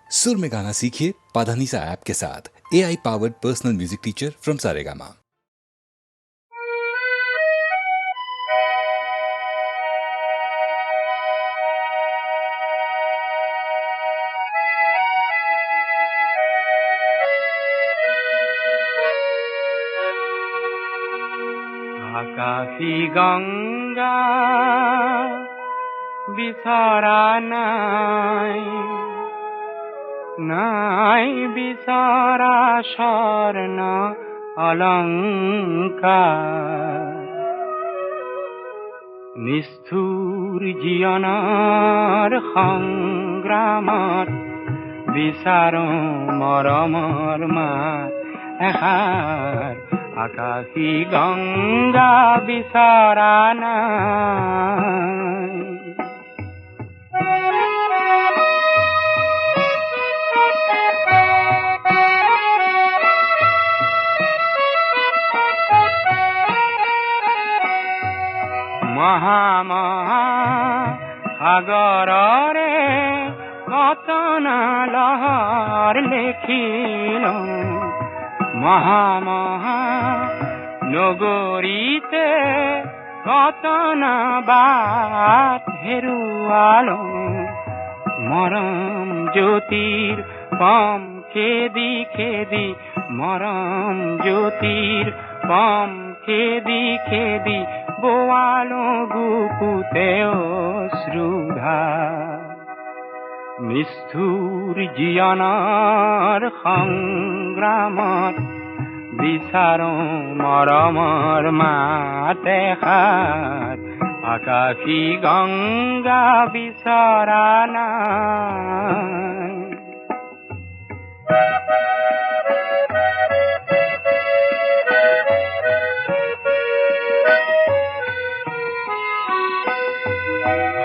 सुर में गाना सीखिए पाधानीसा ऐप के साथ। AI powered personal music teacher from Saregama. আকাশী গঙ্গা বিছরা নাই, নাই বিছরা স্বর্ণ অলঙ্কার। নিষ্ঠুর জীবনৰ সংগ্ৰামত বিচাৰো মৰমৰ মাত এষাৰ। আকাশী গঙ্গা বিছৰা নাই। মহা মহা সাগৰৰে কতনা লহৰ লেখিলো, মহা মহা নগৰীতে কতনা বাট হেৰুৱালো। মৰম জ্যোতিৰ পম খেদি খেদি, মৰম জ্যোতিৰ পম খেদি খেদি বোৱালো বুকুতে অশ্ৰুধাৰ। নিষ্ঠুৰ জীৱনৰ সংগ্ৰামত বিচাৰো মৰমৰ মাত এষাৰ। আকাশী গঙ্গা বিছৰা নাই।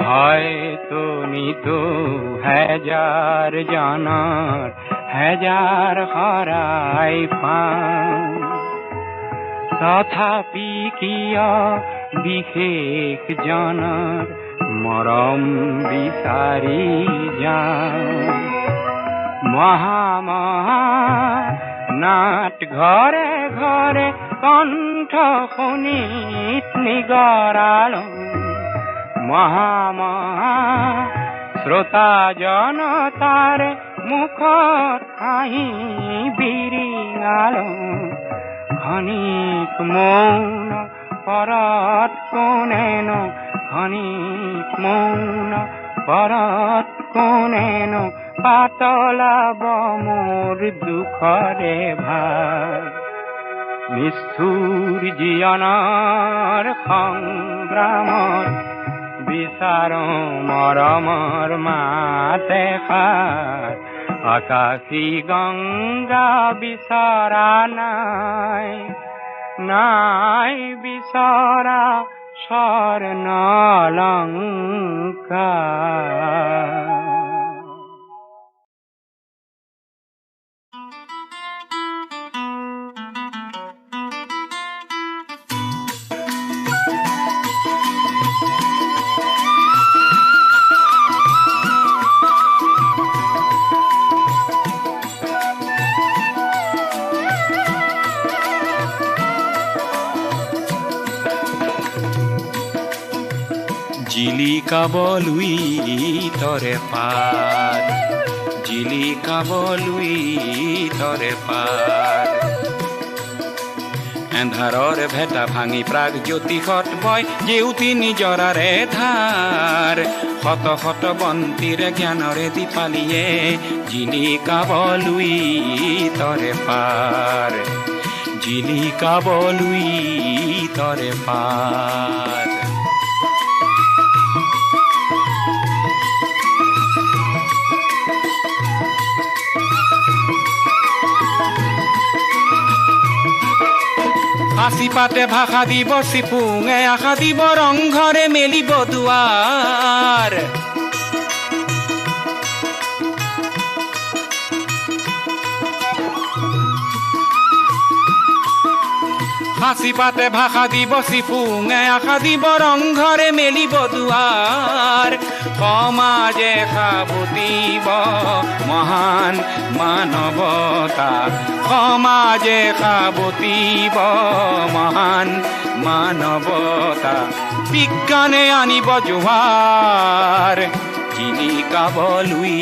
হয়তো নিতো হাজাৰ জনৰ হাজাৰ হৰাই পাওঁ, তথাপি কিয় বিশেষ জনৰ মৰম বিচাৰি যাওঁ। মহা মহা নাট ঘৰে ঘৰে কণ্ঠ শুনিত নিগৰালো। মহা মহা শ্ৰোতা জনতাৰে মুখত হাঁহি বিৰিঙালো। ক্ষণিক মৌন পৰত কোনেনো, ক্ষণিক মৌন পৰত কোনেনো পাতলাব মোৰ দুখৰে ভাৰ। নিষ্ঠুৰ জীৱনৰ সংগ্ৰামত বিচাৰো মৰমৰ মাত এষাৰ। আকাশী গঙ্গা বিছৰা নাই, নাই বিছৰা স্বৰ্ণ অলংকাৰ। জিলিকাবলৈ তৰে পাৰ, জিলিকাবলৈ তৰে পাৰ। এন্ধাৰৰ ভেটা ভাঙি প্ৰাগ জ্যোতিষত বয় জেউতি নিজৰাৰে ধাৰ। শত শত বন্তিৰে জ্ঞানৰে দীপালিয়ে জিলিকাবলৈ তৰে পাৰ, জিলিকাবলৈ তৰে পাৰ। আশি পাতে ভাষা দিব চিপুঙে আশা দিব ৰংঘৰে মেলিব দুৱাৰ। হাসি পাতে ভাষা দিব চিপুঙে আশা দিব ৰংঘৰে মেলিব দুৱাৰ। সমাজে সাবুতিব মহা মহান মানৱতা সমাজে সাৱটিব মহান মানৱতা বিজ্ঞানে আনিব জোৱাৰ জিলিকাবলৈ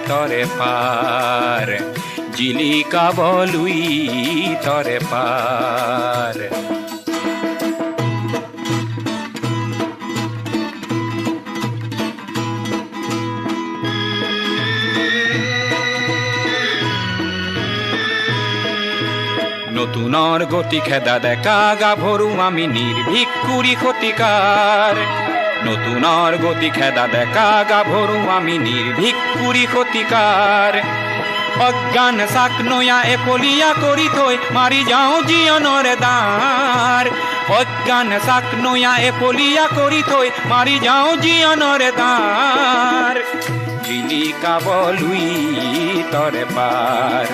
তৰে পাৰ জিলিকাবলৈ তৰে পাৰ নতুনৰ গতি খেদা ডেকা গাভৰু আমি নিৰ্ভীক কুৰি শতিকাৰ নতুনৰ গতি খেদা ডেকা গাভৰু আমি নিৰ্ভীক কুৰি শতিকাৰ অজ্ঞান চাক নয়া একলীয়া কৰি থৈ মাৰি যাওঁ জীৱনৰে দ্বাৰ অজ্ঞান চাক নয়া একলীয়া কৰি থৈ মাৰি যাওঁ জীৱনৰে দ্বাৰ জিলিকাবলৈ তৰে পাৰ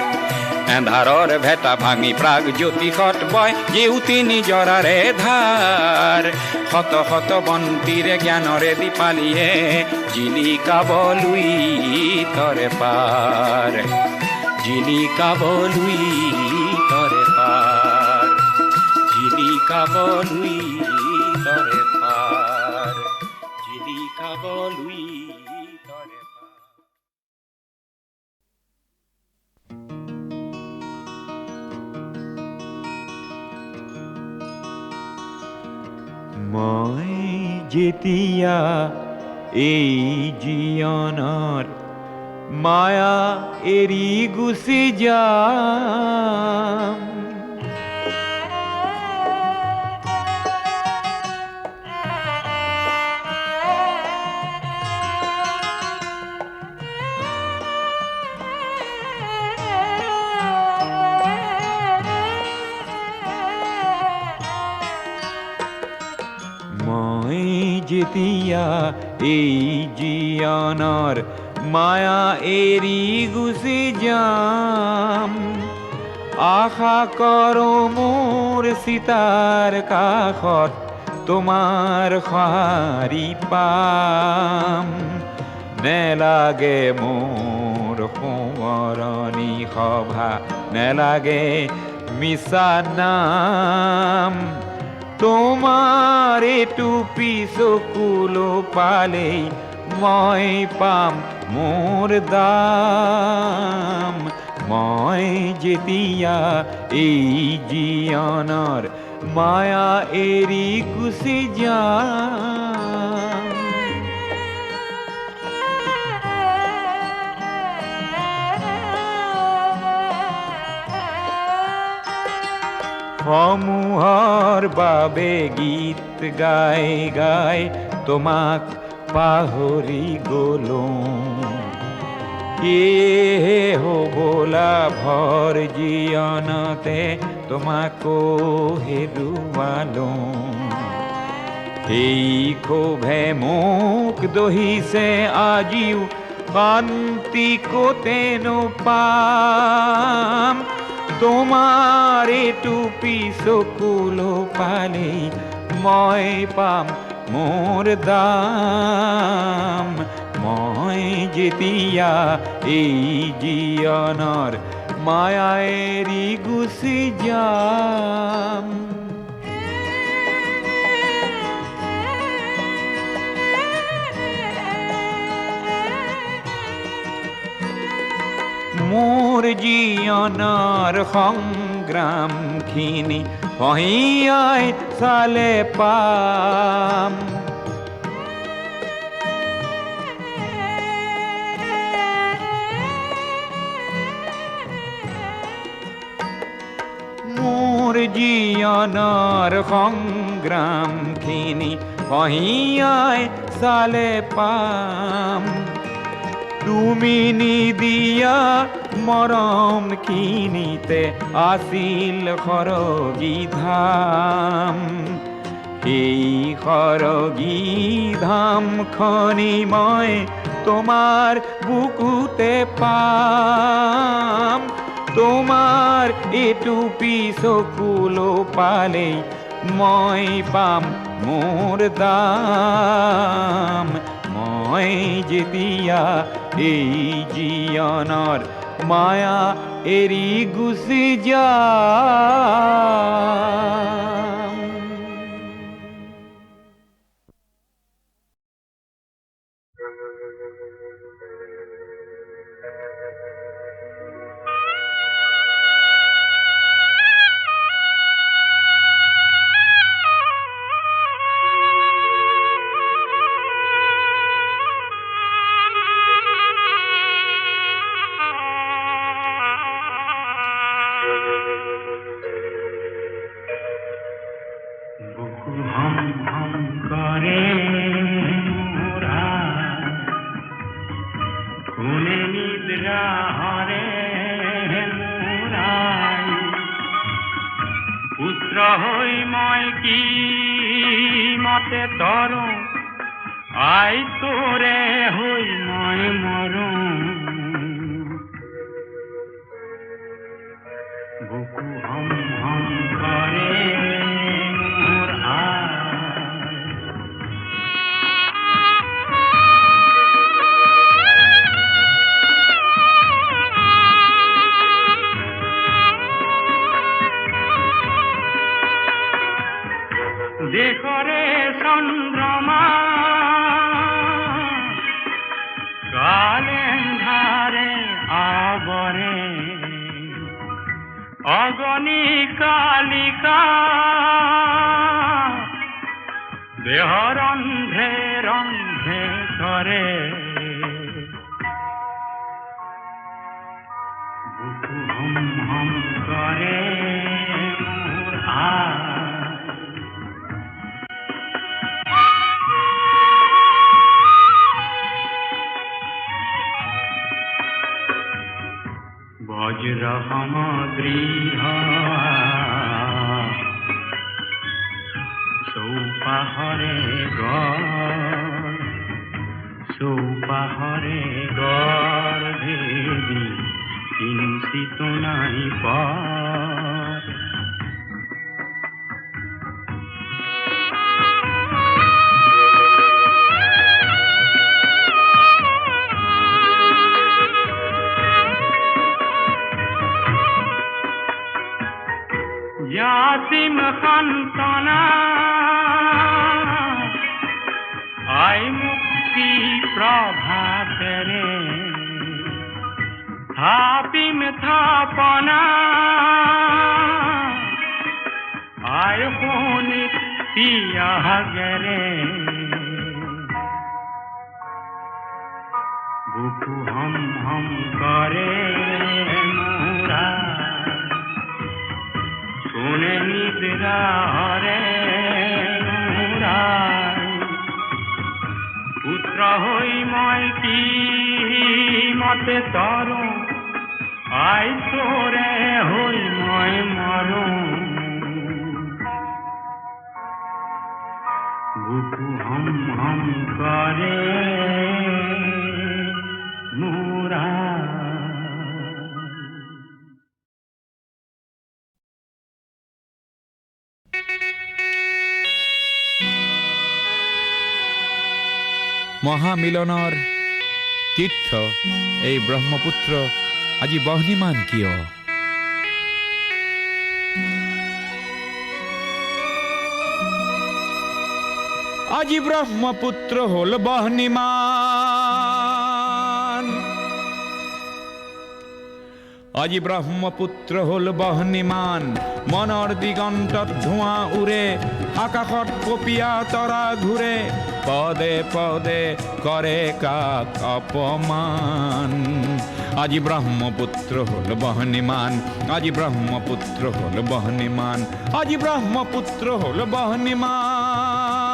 এন্ধাৰৰ ভেটা ভাঙি প্ৰাগ জ্যোতিষত বয় জেউতি নিজৰাৰে ধাৰ শত শত বন্তিৰে জ্ঞানৰে দীপালীয়ে জিলিকাবলৈ তৰে পাৰ জিলিকাবলৈ তৰে পাৰ জিলিকাবলৈ তৰে পাৰ জিলিকাবলৈ তৰে পাৰ মই যেতিয়া এই জীৱনৰ মায়া এৰি গুচি যাম যেতিয়া এই জীৱনৰ মায়া এৰি গুচি যাম আশা কৰো মোৰ চিতাৰ কাষত তোমাৰ সঁহাৰি পাম নেলাগে মোৰ সোঁৱৰণি সভা নেলাগে মিছা নাম তোমাৰ এইটো পিছকুলো পালেই মই পাম মোৰ দাম মই যেতিয়া এই জীৱনৰ মায়া এৰি গুচি যাম সমূহৰ বাবে গীত গাই গাই তোমাক পাহৰি গলো সেয়েহে হ'বলা ভৰ জীৱনতে তোমাকো হেৰুৱালো সেই ক্ষোভে মোক দহিছে আজিও শান্তি ক'তেনো পাম তোমাৰ এইটো পিছকুলো পালেই মই পাম মোৰ দাম মই যেতিয়া এই জীৱনৰ মায়া এৰি গুচি যাম মোৰ জীৱনৰ সংগ্ৰামখিনি পহিয়াই চালে পাম মোৰ জীৱনৰ সংগ্ৰামখিনি পহিয়াই চালে পাম তুমি নিদিয়া মৰম খিনিতে আছিল সৰগী ধাম সেই সৰগী ধামখনি মই তোমাৰ বুকুতে পাম তোমাৰ এইটো পিছকুলো পালেই মই পাম মোৰ দাম মই যেতিয়া এই জীয়নৰ মায়া এৰি গুচি যাম। পুত্ৰ হৈ মই কি মতে তৰো, আই তোৰে হৈ মই মৰো। বুকু হম হম কৰে মোৰ দেশৰে চন্দ্ৰমা কালেন্ধাৰে আৱৰে, অগণি কালিকা দেহ ৰন্ধে ৰন্ধে চৰে। বুকু হম হম কৰে মোৰ বজ্র সমদ্রীহ চৌপাহরে গড়, চৌপাহরে গড় ভেদি কিঞ্চিত নাই পর। यासिम खानताना आय मुक्ति प्रभातरे, थापिम थापना आय होनी पिया गरे। बुकु हम हम करे मोरा, কোনে নিদ্রা হরে মুরাই। পুত্র হই মই কি মতে তরু, আই তোরে হই মই মরু। বুকু হম হম করে মুরাই। মহামিলনৰ তীৰ্থ এই ব্ৰহ্মপুত্ৰ আজি বহ্নিমান কিয়? আজি ব্ৰহ্মপুত্ৰ হল বহ্নিমান, আজি ব্ৰহ্মপুত্ৰ হল বহ্নিমান। মনৰ দিগন্তত ধোঁৱা উৰে, আকাশত কপীয়া তৰা ঘূৰে, পদে পদে কৰে কাক অপমান। আজি ব্ৰহ্মপুত্ৰ হল বহ্নিমান, আজি ব্ৰহ্মপুত্ৰ হল বহ্নিমান, আজি ব্ৰহ্মপুত্ৰ হল বহ্নিমান।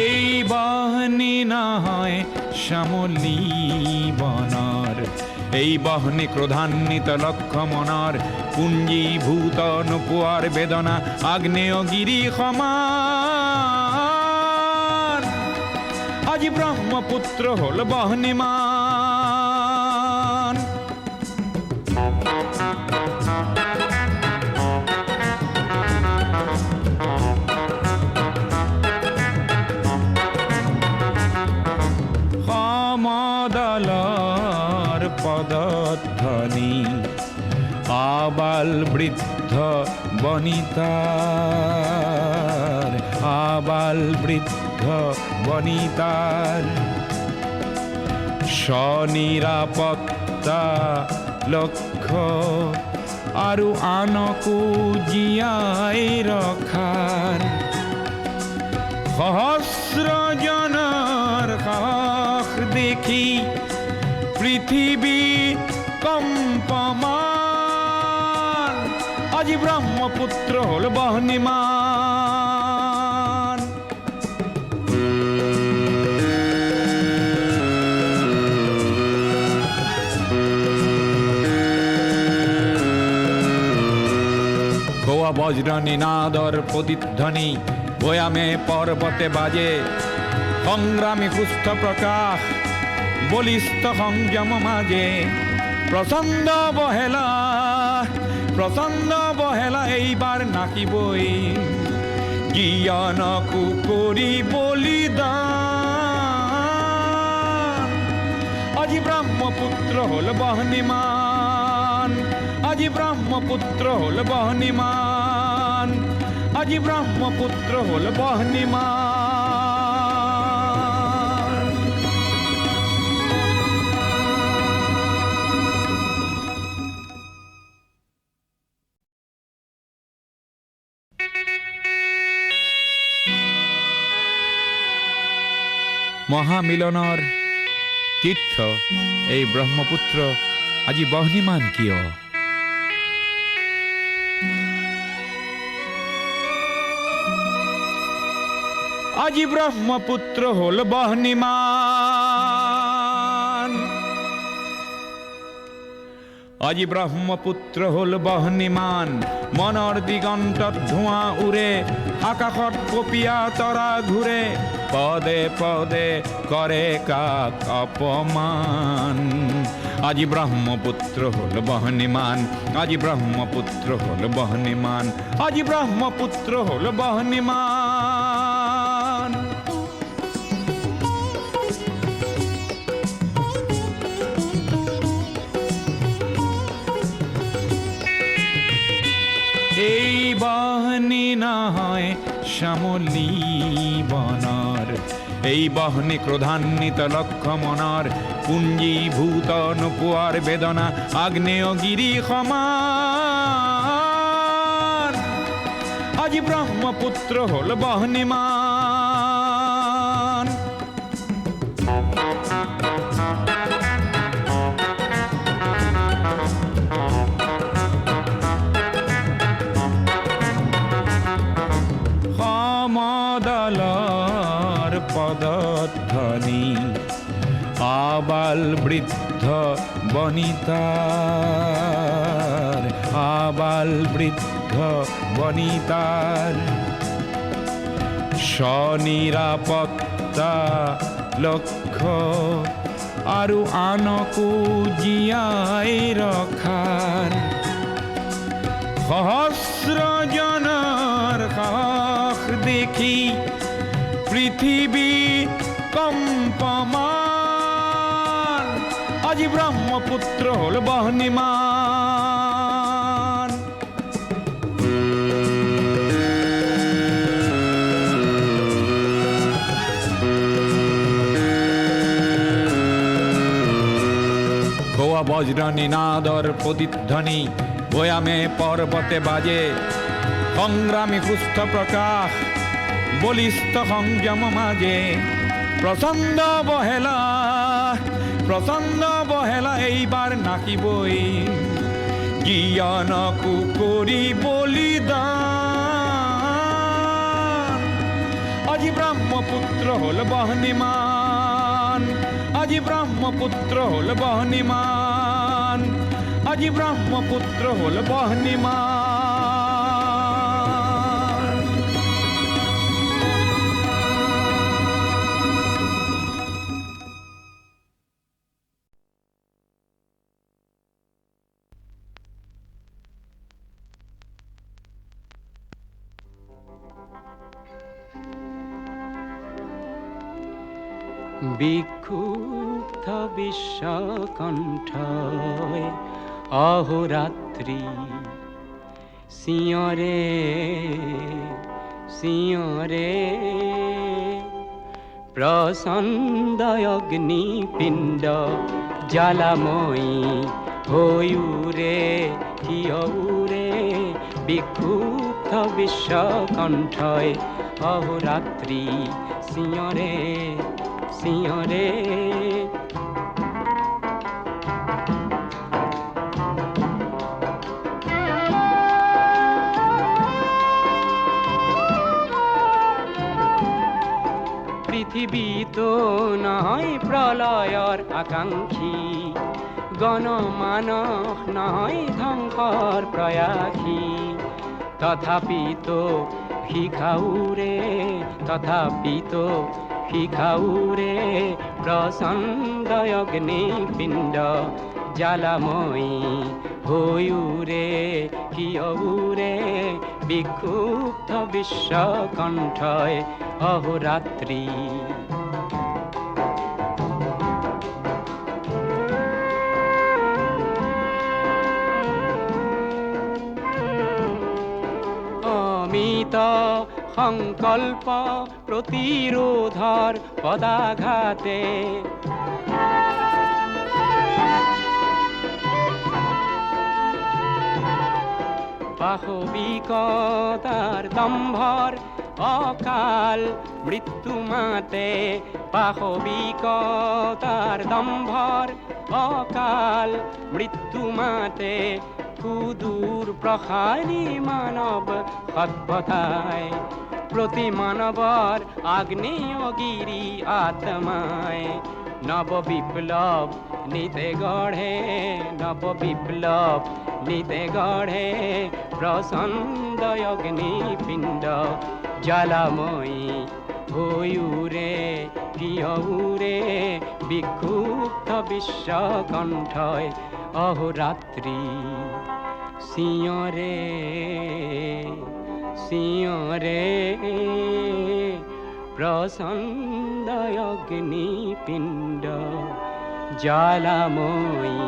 এই বহ্নি নহয় শ্যামলী বনৰ, এই বহ্নি ক্ৰোধান্বিত লক্ষ মনৰ, পুঞ্জীভূত নোপোৱাৰ বেদনা আগ্নেয়গিৰি সমান। আজি ব্ৰহ্মপুত্ৰ হল বহ্নিমান। সমদলৰ পদধ্বনি আবাল বৃদ্ধ বনিতাৰ, আবাল বৃদ্ধ বনিতাৰ স্বনিৰাপত্তা লক্ষ্য আৰু আনকো জীয়াই ৰখাৰ সহস্ৰজনৰ সাহস দেখি পৃথিৱী কম্পমান, আজি ব্ৰহ্মপুত্ৰ হ'ল বহ্নিমান। গোয়া বজ্ৰ নিনাদৰ প্ৰতিধ্বনি ভয়ামে পৰ্বতে বাজে, সংগ্ৰামী সুস্থ প্ৰকাশ বলিষ্ঠ সংযম মাঝে। প্ৰচণ্ড বহেলা এইবাৰ নাকিবই, জ্ঞানকো কৰি বলিদান। আজি ব্ৰহ্মপুত্ৰ হ'ল বহ্নিমান, আজি ব্ৰহ্মপুত্ৰ হ'ল বহ্নিমান, আজি ব্ৰহ্মপুত্ৰ হ'ল বহ্নিমান। মহামিলনৰ তীৰ্থ এই ব্ৰহ্মপুত্ৰ আজি বহ্নিমান কিয়? আজি ব্ৰহ্মপুত্ৰ হ'ল বহ্নিমান, আজি ব্ৰহ্মপুত্ৰ হ'ল বহ্নিমান। মনৰ দিগন্তত ধোঁৱা উৰে, আকাশত পপীয়া তৰা ঘূৰে, পদে পদে কৰে কাক অপমান। আজি ব্ৰহ্মপুত্ৰ হ'ল বহ্নিমান, আজি ব্ৰহ্মপুত্ৰ হ'ল বহ্নিমান, আজি ব্ৰহ্মপুত্ৰ হ'ল বহ্নিমান। এই বহ্নি নহয় শ্যামলী বনৰ, এই বহ্নি ক্ৰোধান্বিত লক্ষ্য মনৰ, পুঞ্জীভূত নোপোৱাৰ বেদনা আগ্নেয়গিৰি সমান। আজি ব্ৰহ্মপুত্ৰ হ'ল বহ্নিমান। সমদলৰ পদধ্বনি আবাল বৃদ্ধ বনিতাৰ, আবাল বৃদ্ধ বনিতাৰ স্বনিৰাপত্তা লক্ষ্য আৰু আনকো জীয়াই ৰখাৰ সহস্ৰজনৰ সাহস দেখি পৃথিৱী কম্পমান। আজি ব্ৰহ্মপুত্ৰ হ'ল বহ্নিমান। গোয়া বজ্ৰ নিনাদৰ প্ৰতিধ্বনি ভয়ামে পৰ্বতে বাজে, সংগ্ৰামী সুস্থ প্ৰকাশ বলিষ্ঠ সংযম মাঝে। প্ৰচণ্ড বহেলা এইবাৰ নাকিবই, জ্ঞানকো কৰি বলিদান। আজি ব্ৰহ্মপুত্ৰ হ'ল বহ্নিমান, আজি ব্ৰহ্মপুত্ৰ হ'ল বহ্নিমান, আজি ব্ৰহ্মপুত্ৰ হ'ল বহ্নিমান। বিক্ষুব্ধ বিশ্বকণ্ঠয় অহোরাত্রি সিঁয়রে সিঁয়রে প্রসন্দ অগ্নিপিণ্ড জ্বালাময়ী হইউরে হিয়উরে বিক্ষুব্ধ বিশ্বকণ্ঠয় অহোরাত্রি সিঁয়রে সিঁয়রে পৃথিবী তো নয় প্রলয়র আকাঙ্ক্ষী গণমানস নয় ধ্বংসর প্রয়াসী তথাপি তো শিখাউরে তথাপি তো শিখাউরে প্রচণ্ড অগ্নিপিণ্ড জ্বালাময়ী হইউরে কিয়উরে বিক্ষুব্ধ বিশ্বকণ্ঠয় অহোরাত্রি অমিত সংকল্প প্রতিরোধর পদাঘাতে পাশবিকতার দম্ভর অকাল মৃত্যু মাতে পাশবিকতার দম্ভর অকাল মৃত্যু মাতে সুদূর প্রসারী মানব সভ্যতায় প্রতি মানবর আগ্নেয়গিরি আত্মায় নব বিপ্লব নিতে গঢ়ে নব বিপ্লব নিতে গঢ়ে প্রচণ্ড অগ্নিপিণ্ড জ্বালাময়ী হইউরে কিয়উরে বিক্ষুব্ধ বিশ্বকণ্ঠয় অহোরাত্রি সিঁয়রে সিঁয়রে প্রচণ্ড অগ্নিপিণ্ড জ্বালাময়ী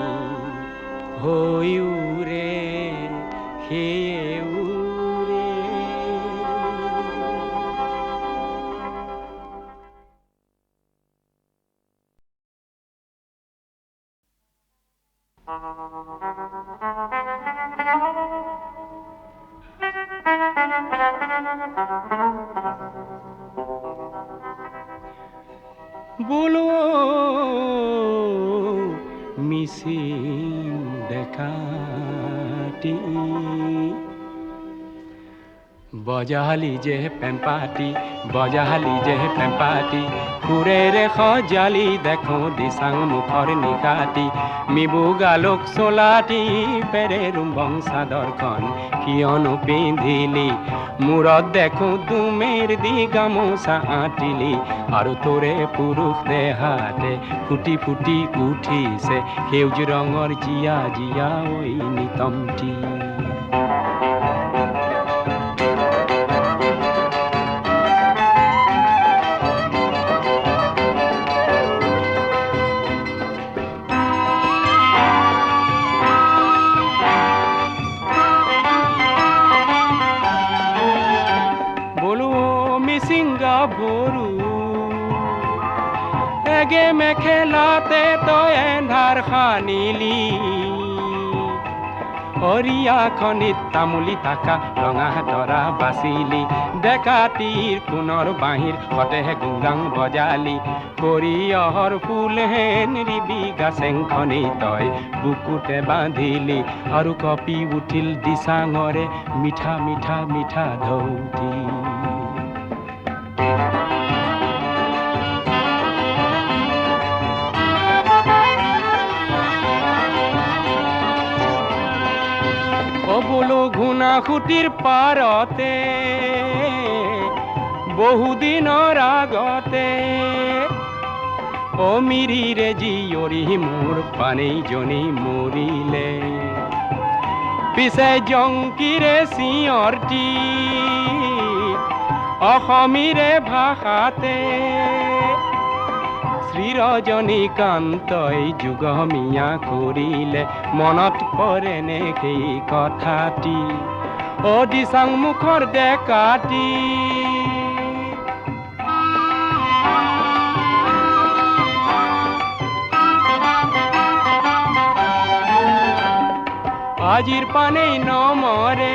হইউরে হেউরে বলো মিছিল দেখাটি বজালি যে পেম্পাটি বজালি যে পেম্পাটি সুৰেৰে সজালি দেখো দিচাং মুখৰ নিকাটি মিবুগালোক চোলাটি পেৰে ৰুম্বং চাদৰখন কিয়নো পিন্ধিলি মূৰত দেখো তুমেৰ দি গামোচা আঁতিলি আৰু তোৰে পুৰুষ দেহাতে ফুটি ফুটি উঠিছে সেউজ ৰঙৰ জিয়া জিয়া ঐ নিতমটি ভৰু এগে মেখেলাতে তই এন্ধাৰ খানিলি হৰিয়াখনিত তামুলি থাকা ৰঙা তৰা বাচিলি ডেকাটিৰ কোণৰ বাঁহীৰ সতেহে গুংগাং বজালি সৰিয়হৰ ফুল হেন ৰিবি গাছেংখনি তই বুকুতে বান্ধিলি আৰু কপি উঠিল দিচাঙৰে মিঠা মিঠা মিঠা ধৌতি বলো ঘুণাসুতিৰ পাৰতে বহুদিনৰ আগতে অমিৰিৰে জীয়ৰী মোৰ পানেইজনী মৰিলে পিছে জংকিৰে চিঞৰটি শ্ৰী ৰজনীকান্তই যুগ মিয়া কৰিলে মনত পৰে নে সেই কথাটি অ দিচাং মুখৰ ডেকাটি আজিৰ পানেই নমৰে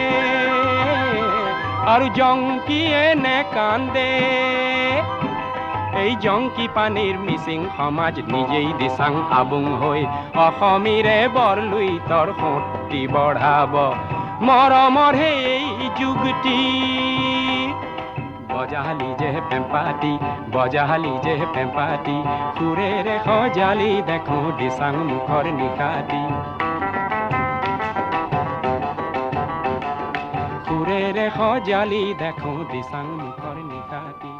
আৰু জংকিয়ে নেকান্দে এই জংকি পানীৰ মিচিং সমাজ নিজেই দিচাং আবুং হৈ অসমীৰে বৰলুই তৰ শক্তি বঢ়াব মৰমৰ সেই যুগটি বজালি যে পেম্পাটি বজালি যে পেম্পাটি সুৰেৰে সজালি দেখোঁ দিচাং মুখৰ নিশাটি সুৰেৰে সজালি দেখোঁ দিচাং মুখৰ নিশাটি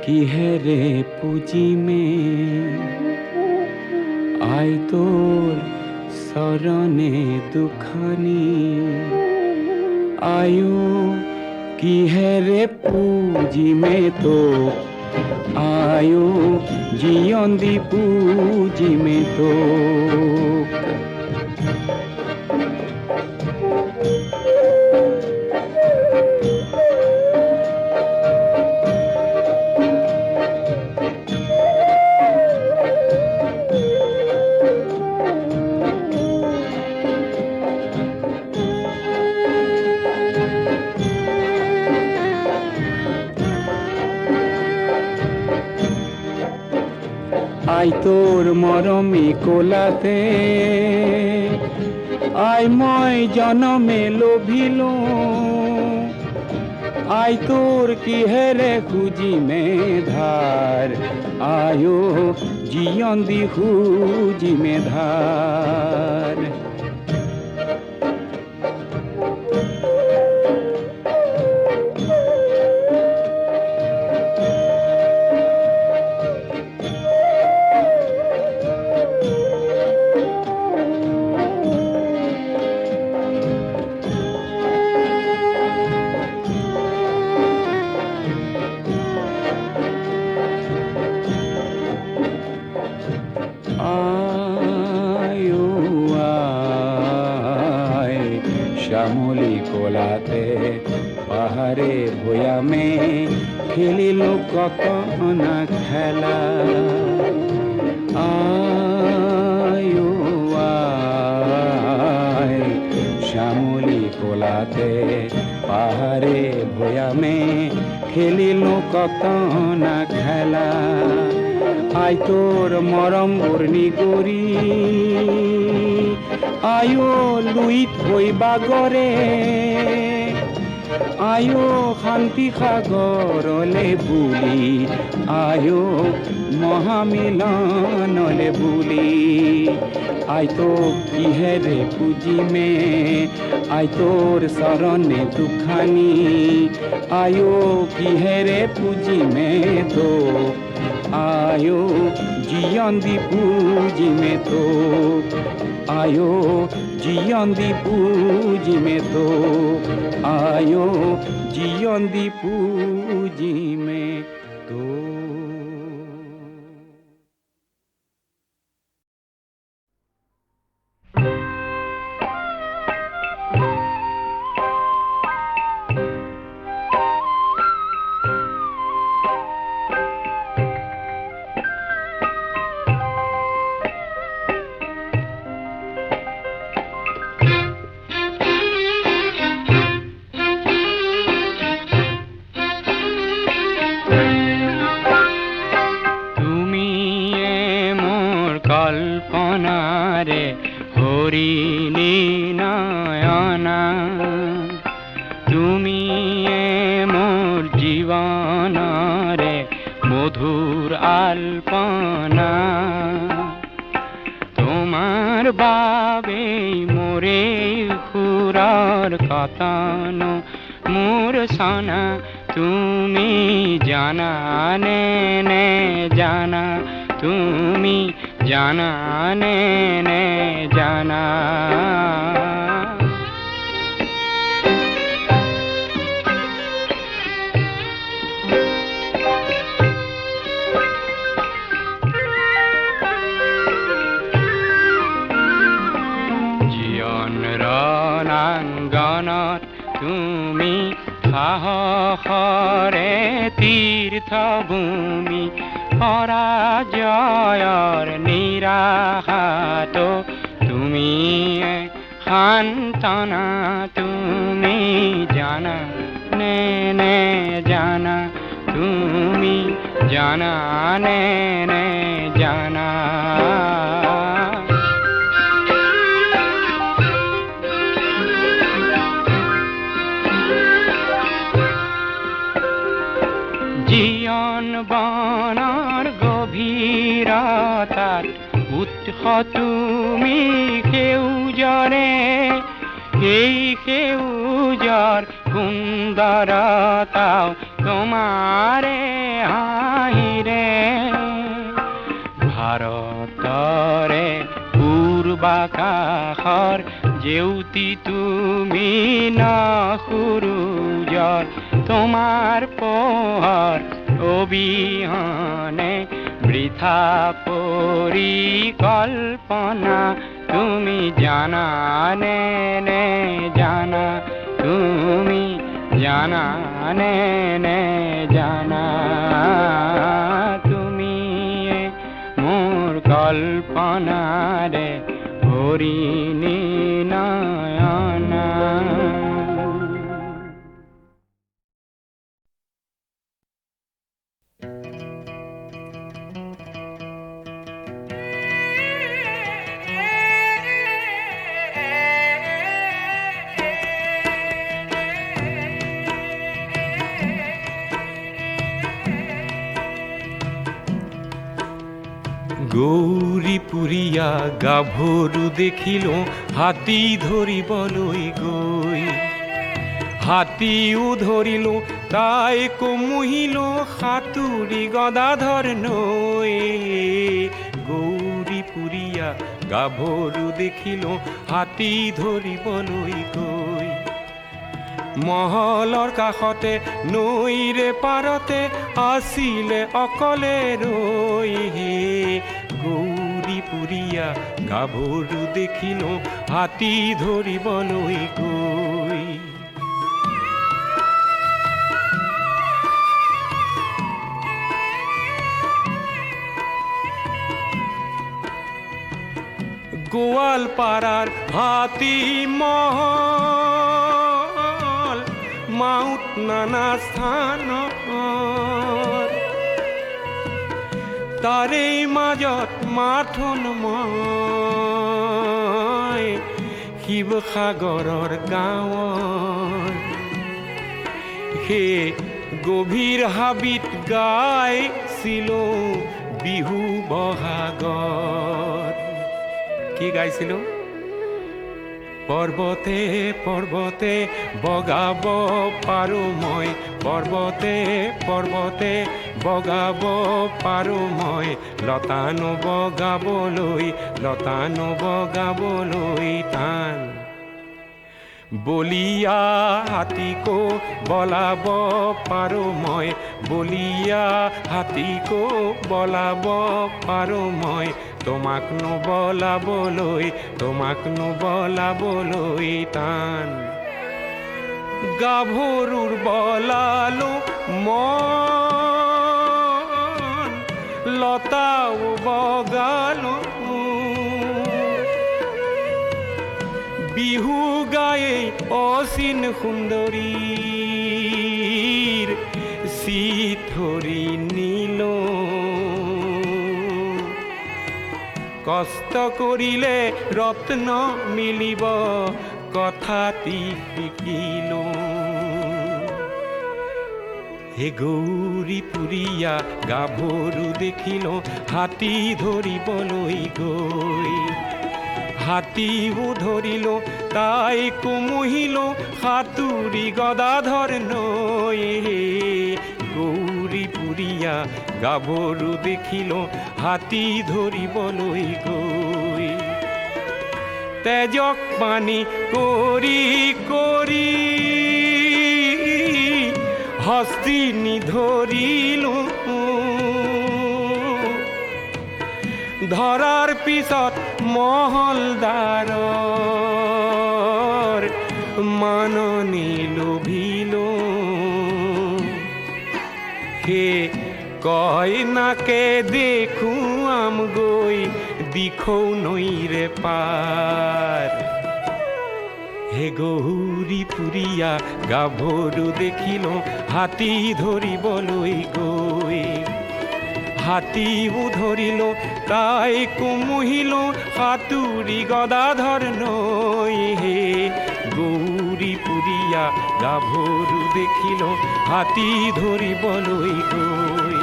কিহেৰে পুজিমে আই তোৰ চৰণে দুখানি আয়ো কিহেৰে পুজিমে তোক আয়ো জীয়ন্দি পুজিমে তোক আই তোৰ মৰমী কোলাতে আই মই জনমে লোভিলো আই তোৰ কিহেৰে খুজিমে ধাৰ আয়ো জীয়ন্দি খুজিমে ধাৰ শ্যামলী কোলাতে পাহাড়ে ভৈয়ামে খেলিলো কত না খেলা আয়ো আয় শ্যামলী কোলাতে পাহাড়ে ভৈয়ামে খেলিলো কত না খেলা আই তোর মরম বর্ণি করি আয়ো লুই থৈ বাগৰে আয়ো শান্তি সাগৰলে বুলি আয়ো মহামিলনলে বুলি আই তোক কিহেৰে পুজিমে আই তোৰ চৰণে দুখানি আয়ো কিহেৰে পুজিমে তোক আয়ো জীয়ন্দি পুজিমে তোক আয়ো জীয়ন্দি পুজিমে তোক আয়ো জীয়ন্দি পুজিমে তোক কল্পনাৰে হরিণী নয়না তুমি মোর জীবনরে মধুর আলপনা তোমার বাবে মোরে খুরার কাতানো মোর সানা তুমি জানা নে নে জানা তুমি জানা নে নে জানা জীবন রণাঙ্গনত তুমি সাহসৰে তীৰ্থভূমি পৰাজয়ৰ নিৰাশাত তুমি সান্তনা তুমি জানা নে নে জানা তুমি জানা নে নে জানা জীয়ন বনৰ গভীৰতাত উৎস তুমি সেউজৰে এই সেউজৰ সুন্দৰতাও তোমাৰে হাঁহিৰে ভাৰতৰে পূৰ্বাকাশৰ জেউতি তুমি নসুৰুজৰ তোমার পোহর অবিহনে বৃথা পরিকল্পনা তুমি জানা নে নে জানা তুমি জানা নে নে জানা তুমি মোর কল্পনারে হরিণী নয়না গৌৰীপুৰীয়া গাভৰু দেখিল হাতী ধৰিবলৈ গৈ হাতীও ধৰিল তাইকো মুহিল সাঁতুৰি গদাধৰ নৈ গৌৰীপুৰীয়া গাভৰু দেখিল হাতী ধৰিবলৈ গৈ মহলৰ কাষতে নৈৰে পাৰতে আছিলে অকলে ৰৈ গৌৰীপুৰীয়া গাভৰু দেখিল হাতী ধৰিবলৈ গৈ গোৱালপাৰাৰ হাতী মহল মাউত নানা স্থানত তাৰে মাজত মাথোন মই শিৱসাগৰৰ গাঁৱৰ সেই গভীৰ হাবিত গাইছিলো বিহু বহাগত কি গাইছিলো পৰ্বতে পৰ্বতে বগাব পাৰো মই পৰ্বতে পৰ্বতে বগাব পাৰো মই লতানো বগাবলৈ টান বলিয়া হাতীকো বলাব পাৰো মই বলিয়া হাতীকো বলাব পাৰো মই তোমাক নবলাবলৈ টান গাভৰুৰ বলালো মন লতাও বগালো বিহু গায়ে অচিন সুন্দৰীৰ চিঠৰি নিল কষ্ট কৰিলে ৰত্ন মিলিব কথাটি শিকিলো হে গৌৰীপুৰীয়া গাভৰু দেখিল হাতী ধৰিবলৈ গৈ হাতীও ধৰিল তাইকো মুহিল সাঁতুৰি গদাধৰ নৈ গৌৰীপুৰীয়া গাভৰু দেখিল হাতী ধৰিবলৈ গৈ তেজক পানী কৰি কৰি হস্তিনী ধৰিলো ধৰাৰ পিছত মহলদাৰৰ মাননি লোভিলো সে কয় নাকে দেখুৱাম গৈ দিখৌ নৈৰে পাৰ হে গৌৰীপুৰীয়া গাভৰু দেখিল হাতী ধৰিবলৈ গৈ হাতীও ধৰিল তাইকো মুহিল সাঁতুৰি গদাধৰ নৈ হে গৌৰীপুৰীয়া গাভৰু দেখিল হাতী ধৰিবলৈ গৈ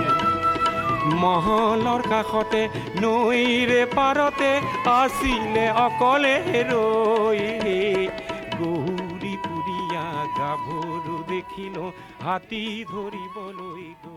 মহলৰ কাষতে নৈৰে পাৰতে আছিলে অকলে ৰৈ হে গৌৰীপুৰীয়া গাভৰু দেখিল হাতী ধৰিবলৈ গৈ